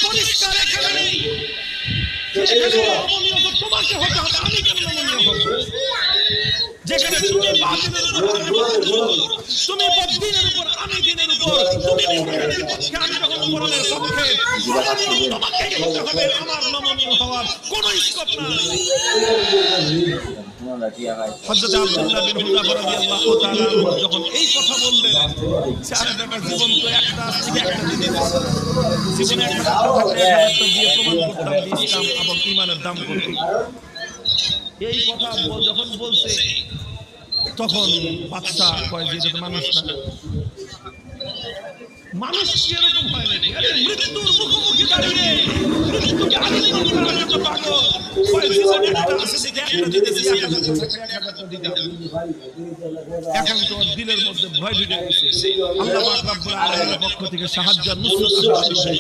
পরিষ্কার এখানে নেই। যেখানে নমনীয় তোমাকে হতে হবে, আমি কেন নমনীয় হব? যেখানে তুমি বাতিলের উপর আমি বাতিলের উপর, তুমি বদ্দিনের উপর আমি দিনের উপর, তুমি কোরআনের পক্ষে আমি যখন কোরআনের পক্ষে, নমনীয় তোমাকেই হতে হবে। আমার নমনীয় হওয়ার কোনো স্কোপ নাই। হযরত আব্দুল্লাহ বিন হুযাফা রাদিয়াল্লাহু তাআলা যখন এই কথা বললেন, চার বেটা জীবন তো একটা থেকে একটা দিতে জীবনে একটা থাকলে একটা দিয়ে প্রমাণ করতাম ইসলাম এবং ঈমানের দাম কত। এই কথা যখন বলছে তখন বাদশা কয় যে এটা মানুষ না, মানুষ কি এরকম হয় নাকি? আরে মৃত্যুর মুখোমুখি দাঁড়িয়ে মৃত্যুকে আলিঙ্গন করার জন্য পাগল। কয় জীবনে একটা আছে দেখে একটা দিতেছি, একটা দিতে এখন তো দিলের মধ্যে ভয় ঢুকে গেছে। আল্লাহ পাক রব্বুল আলামিনের পক্ষ থেকে সাহায্য আর নুসরত আসবে।